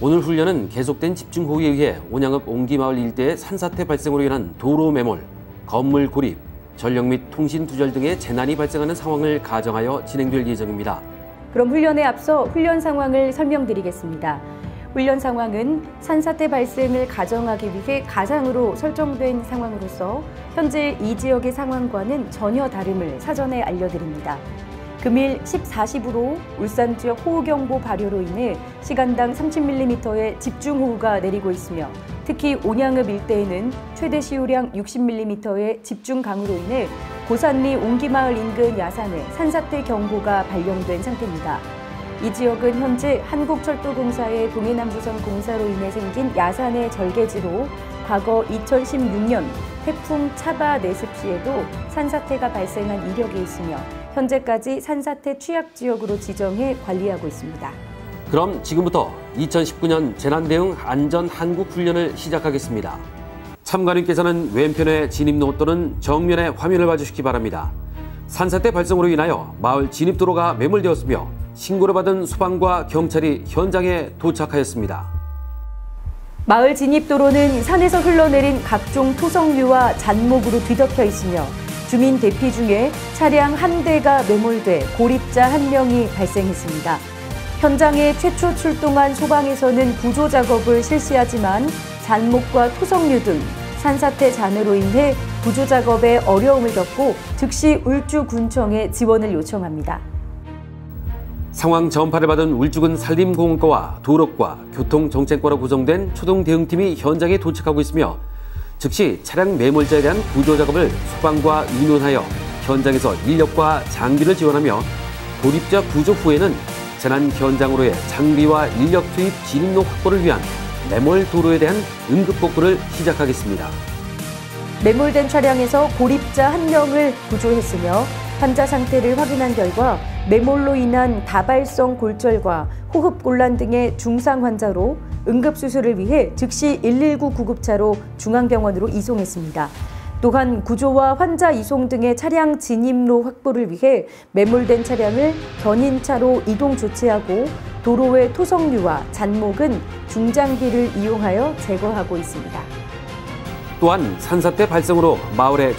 오늘 훈련은 계속된 집중호우에 의해 온양읍 옹기마을 일대의 산사태 발생으로 인한 도로 매몰, 건물 고립, 전력 및 통신 두절 등의 재난이 발생하는 상황을 가정하여 진행될 예정입니다. 그럼 훈련에 앞서 훈련 상황을 설명드리겠습니다. 훈련 상황은 산사태 발생을 가정하기 위해 가상으로 설정된 상황으로서 현재 이 지역의 상황과는 전혀 다름을 사전에 알려드립니다. 금일 14시부로 울산 지역 호우경보 발효로 인해 시간당 30mm의 집중호우가 내리고 있으며 특히 온양읍 일대에는 최대 시우량 60mm의 집중강우로 인해 고산리 옹기마을 인근 야산에 산사태 경보가 발령된 상태입니다. 이 지역은 현재 한국철도공사의 동해남부선 공사로 인해 생긴 야산의 절개지로 과거 2016년 태풍 차바 내습 시에도 산사태가 발생한 이력이 있으며 현재까지 산사태 취약지역으로 지정해 관리하고 있습니다. 그럼 지금부터 2019년 재난대응 안전한국훈련을 시작하겠습니다. 참가님께서는 왼편의 진입로 또는 정면의 화면을 봐주시기 바랍니다. 산사태 발생으로 인하여 마을 진입도로가 매몰되었으며 신고를 받은 소방과 경찰이 현장에 도착하였습니다. 마을 진입도로는 산에서 흘러내린 각종 토성류와 잔목으로 뒤덮여 있으며 주민 대피 중에 차량 한 대가 매몰돼 고립자 한 명이 발생했습니다. 현장에 최초 출동한 소방에서는 구조 작업을 실시하지만 잔목과 토성류 등 산사태 잔해로 인해 구조 작업에 어려움을 겪고 즉시 울주군청에 지원을 요청합니다. 상황 전파를 받은 울주군 산림공원과와 도로과 교통정책과로 구성된 초동대응팀이 현장에 도착하고 있으며 즉시 차량 매몰자에 대한 구조 작업을 소방과 의논하여 현장에서 인력과 장비를 지원하며 고립자 구조 후에는 재난 현장으로의 장비와 인력 투입 진입로 확보를 위한 매몰 도로에 대한 응급복구를 시작하겠습니다. 매몰된 차량에서 고립자 한 명을 구조했으며 환자 상태를 확인한 결과 매몰로 인한 다발성 골절과 호흡곤란 등의 중상 환자로 응급수술을 위해 즉시 119 구급차로 중앙병원으로 이송했습니다. 또한 구조와 환자 이송 등의 차량 진입로 확보를 위해 매몰된 차량을 견인차로 이동 조치하고 도로의 토성류와 잔목은 중장비를 이용하여 제거하고 있습니다. 또한 산사태 발생으로 마을의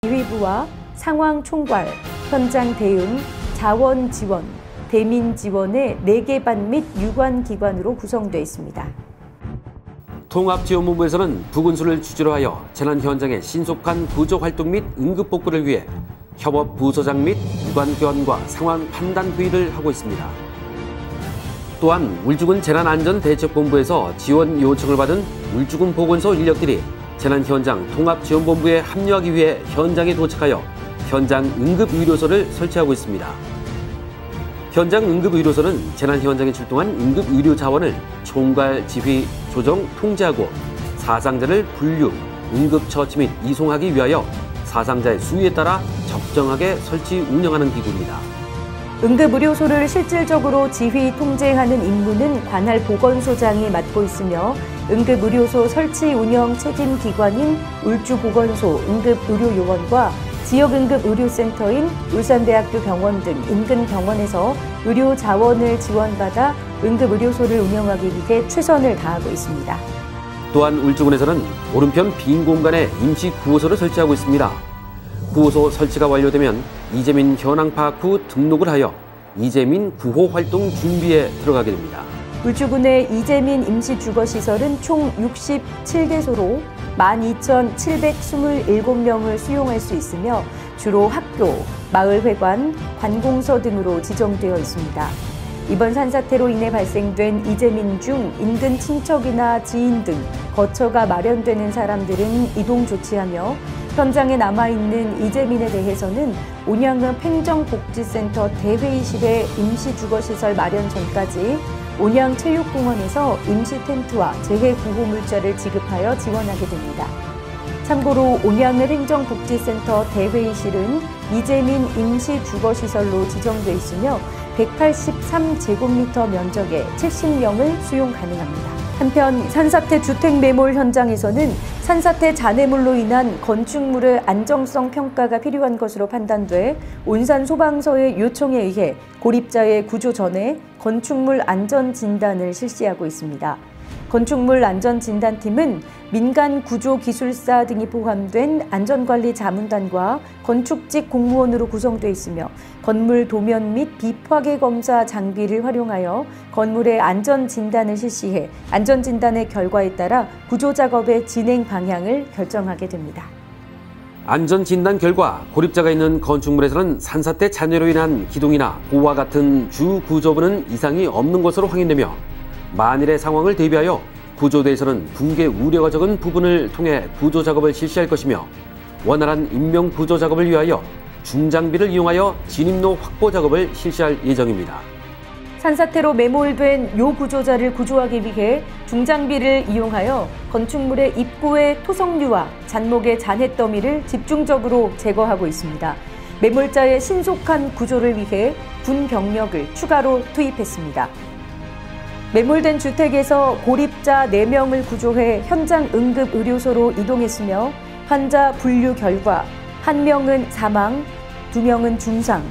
지휘부와 상황 총괄, 현장 대응, 자원 지원, 대민 지원의 4개 반 및 유관 기관으로 구성되어 있습니다. 통합지원본부에서는 부군수를 주재로 하여 재난 현장의 신속한 구조 활동 및 응급 복구를 위해 협업 부서장 및 유관기관과 상황 판단 회의를 하고 있습니다. 또한 울주군 재난안전대책본부에서 지원 요청을 받은 울주군 보건소 인력들이 재난 현장 통합지원본부에 합류하기 위해 현장에 도착하여 현장 응급의료소를 설치하고 있습니다. 현장 응급의료소는 재난 현장에 출동한 응급의료 자원을 총괄, 지휘, 조정, 통제하고 사상자를 분류, 응급처치 및 이송하기 위하여 사상자의 수에 따라 적정하게 설치 운영하는 기구입니다. 응급의료소를 실질적으로 지휘, 통제하는 임무는 관할 보건소장이 맡고 있으며 응급의료소 설치 운영 책임 기관인 울주보건소 응급의료요원과 지역응급의료센터인 울산대학교 병원 등 인근 병원에서 의료 자원을 지원받아 응급의료소를 운영하기 위해 최선을 다하고 있습니다. 또한 울주군에서는 오른편 빈 공간에 임시 구호소를 설치하고 있습니다. 구호소 설치가 완료되면 이재민 현황 파악 후 등록을 하여 이재민 구호 활동 준비에 들어가게 됩니다. 울주군의 이재민 임시주거시설은 총 67개소로 12,727명을 수용할 수 있으며 주로 학교, 마을회관, 관공서 등으로 지정되어 있습니다. 이번 산사태로 인해 발생된 이재민 중 인근 친척이나 지인 등 거처가 마련되는 사람들은 이동 조치하며 현장에 남아있는 이재민에 대해서는 온양읍 행정복지센터 대회의실에 임시주거시설 마련 전까지 온양체육공원에서 임시 텐트와 재해구호물자를 지급하여 지원하게 됩니다. 참고로 온양읍 행정복지센터 대회의실은 이재민 임시주거시설로 지정돼 있으며 183제곱미터 면적에 70명을 수용 가능합니다. 한편 산사태 주택 매몰 현장에서는 산사태 잔해물로 인한 건축물의 안정성 평가가 필요한 것으로 판단돼 온산소방서의 요청에 의해 고립자의 구조 전에 건축물 안전 진단을 실시하고 있습니다. 건축물 안전진단팀은 민간구조기술사 등이 포함된 안전관리 자문단과 건축직 공무원으로 구성되어 있으며 건물 도면 및 비파괴 검사 장비를 활용하여 건물의 안전진단을 실시해 안전진단의 결과에 따라 구조작업의 진행 방향을 결정하게 됩니다. 안전진단 결과 고립자가 있는 건축물에서는 산사태 잔해로 인한 기둥이나 고와 같은 주 구조부는 이상이 없는 것으로 확인되며 만일의 상황을 대비하여 구조대에서는 붕괴 우려가 적은 부분을 통해 구조 작업을 실시할 것이며 원활한 인명 구조 작업을 위하여 중장비를 이용하여 진입로 확보 작업을 실시할 예정입니다. 산사태로 매몰된 요 구조자를 구조하기 위해 중장비를 이용하여 건축물의 입구의 토성류와 잔목의 잔해 더미를 집중적으로 제거하고 있습니다. 매몰자의 신속한 구조를 위해 군 병력을 추가로 투입했습니다. 매몰된 주택에서 고립자 4명을 구조해 현장 응급의료소로 이동했으며 환자 분류 결과 1명은 사망, 2명은 중상,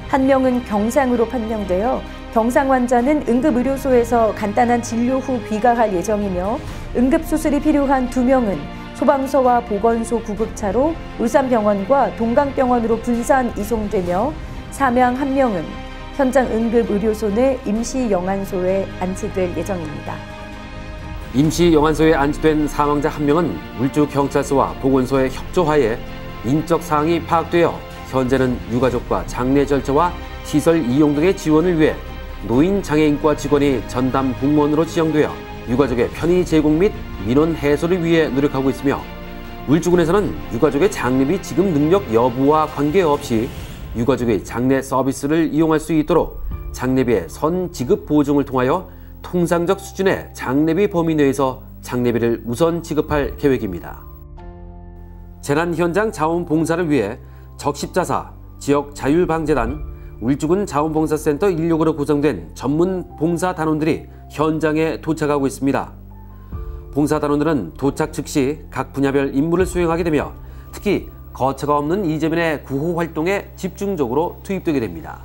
1명은 경상으로 판명되어 경상 환자는 응급의료소에서 간단한 진료 후 귀가할 예정이며 응급수술이 필요한 2명은 소방서와 보건소 구급차로 울산병원과 동강병원으로 분산 이송되며 사망 1명은 현장 응급의료소 내 임시영안소에 안치될 예정입니다. 임시영안소에 안치된 사망자 1명은 울주경찰서와 보건소의 협조하에 인적 사항이 파악되어 현재는 유가족과 장례 절차와 시설 이용 등의 지원을 위해 노인장애인과 직원이 전담 공무원으로 지정되어 유가족의 편의 제공 및 민원 해소를 위해 노력하고 있으며 울주군에서는 유가족의 장례비 지급 능력 여부와 관계없이 유가족의 장례 서비스를 이용할 수 있도록 장례비의 선 지급 보증을 통하여 통상적 수준의 장례비 범위 내에서 장례비를 우선 지급할 계획입니다. 재난 현장 자원봉사를 위해 적십자사, 지역자율방재단, 울주군 자원봉사센터 인력으로 구성된 전문 봉사단원들이 현장에 도착하고 있습니다. 봉사단원들은 도착 즉시 각 분야별 임무를 수행하게 되며 특히 거처가 없는 이재민의 구호 활동에 집중적으로 투입되게 됩니다.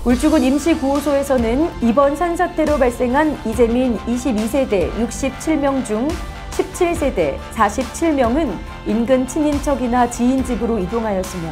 울주군 임시구호소에서는 이번 산사태로 발생한 이재민 22세대 67명 중 17세대 47명은 인근 친인척이나 지인 집으로 이동하였으며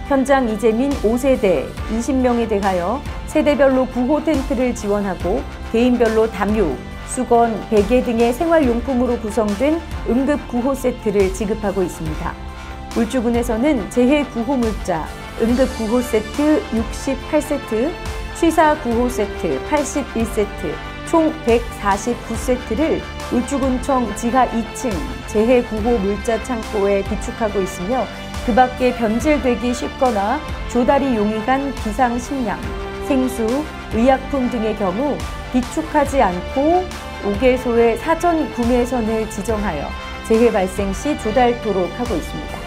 현장 이재민 5세대 20명에 대하여 세대별로 구호 텐트를 지원하고 개인별로 담요, 수건, 베개 등의 생활용품으로 구성된 응급구호 세트를 지급하고 있습니다. 울주군에서는 재해구호물자, 응급구호 세트 68세트, 취사구호 세트 81세트, 총 149세트를 울주군청 지하 2층 재해구호물자 창고에 비축하고 있으며 그 밖에 변질되기 쉽거나 조달이 용이한 비상식량, 생수, 의약품 등의 경우 비축하지 않고 5개소의 사전 구매선을 지정하여 재해 발생 시 조달토록 하고 있습니다.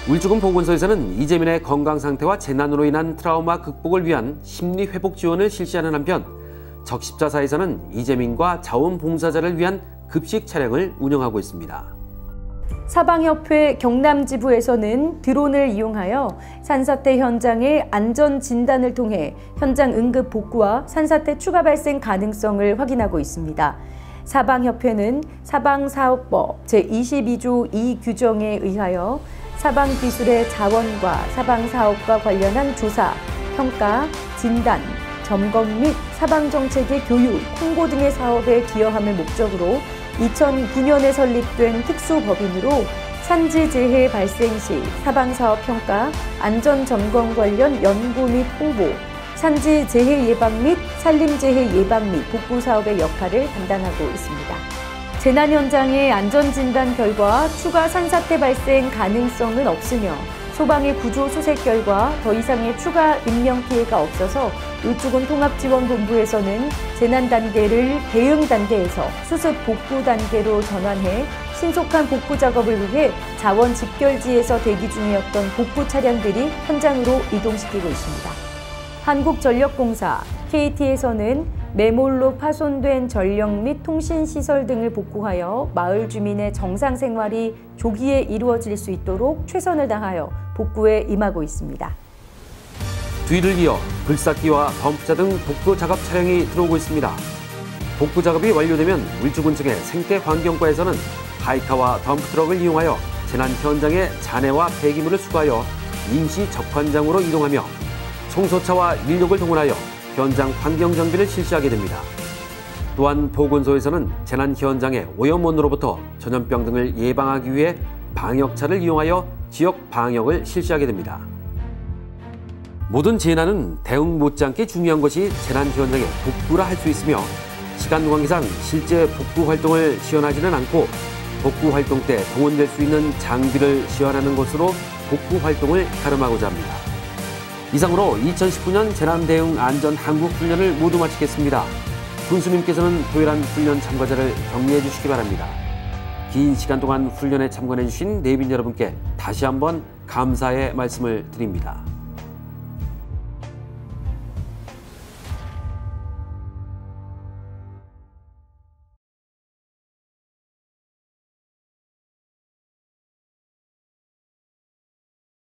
울주군 보건소에서는 이재민의 건강 상태와 재난으로 인한 트라우마 극복을 위한 심리 회복 지원을 실시하는 한편 적십자사에서는 이재민과 자원봉사자를 위한 급식 차량을 운영하고 있습니다. 사방협회 경남지부에서는 드론을 이용하여 산사태 현장의 안전 진단을 통해 현장 응급 복구와 산사태 추가 발생 가능성을 확인하고 있습니다. 사방협회는 사방사업법 제22조 2 규정에 의하여 사방기술의 자원과 사방사업과 관련한 조사, 평가, 진단, 점검 및 사방정책의 교육, 홍보 등의 사업에 기여함을 목적으로 2009년에 설립된 특수법인으로 산지재해 발생 시 사방사업 평가, 안전점검 관련 연구 및 홍보, 산지재해 예방 및 산림재해 예방 및 복구 사업의 역할을 담당하고 있습니다. 재난 현장의 안전진단 결과 추가 산사태 발생 가능성은 없으며 소방의 구조 수색 결과 더 이상의 추가 인명 피해가 없어서 울주군 통합지원본부에서는 재난 단계를 대응 단계에서 수습 복구 단계로 전환해 신속한 복구 작업을 위해 자원 집결지에서 대기 중이었던 복구 차량들이 현장으로 이동시키고 있습니다. 한국전력공사 KT에서는 매몰로 파손된 전력 및 통신시설 등을 복구하여 마을 주민의 정상 생활이 조기에 이루어질 수 있도록 최선을 다하여 복구에 임하고 있습니다. 뒤를 이어 글삭기와 덤프차 등 복구 작업 차량이 들어오고 있습니다. 복구 작업이 완료되면 울주군청의 생태환경과에서는 하이카와 덤프트럭을 이용하여 재난 현장의 잔해와 폐기물을 수거하여 임시 적환장으로 이동하며 청소차와 인력을 동원하여 현장 환경 정비를 실시하게 됩니다. 또한 보건소에서는 재난 현장의 오염원으로부터 전염병 등을 예방하기 위해 방역차를 이용하여 지역 방역을 실시하게 됩니다. 모든 재난은 대응 못지않게 중요한 것이 재난 현장의 복구라 할 수 있으며 시간 관계상 실제 복구 활동을 시연하지는 않고 복구 활동 때 동원될 수 있는 장비를 시연하는 것으로 복구 활동을 가름하고자 합니다. 이상으로 2019년 재난대응 안전한국훈련을 모두 마치겠습니다. 군수님께서는 토요일한 훈련 참가자를 격려해 주시기 바랍니다. 긴 시간 동안 훈련에 참관해 주신 내빈 여러분께 다시 한번 감사의 말씀을 드립니다.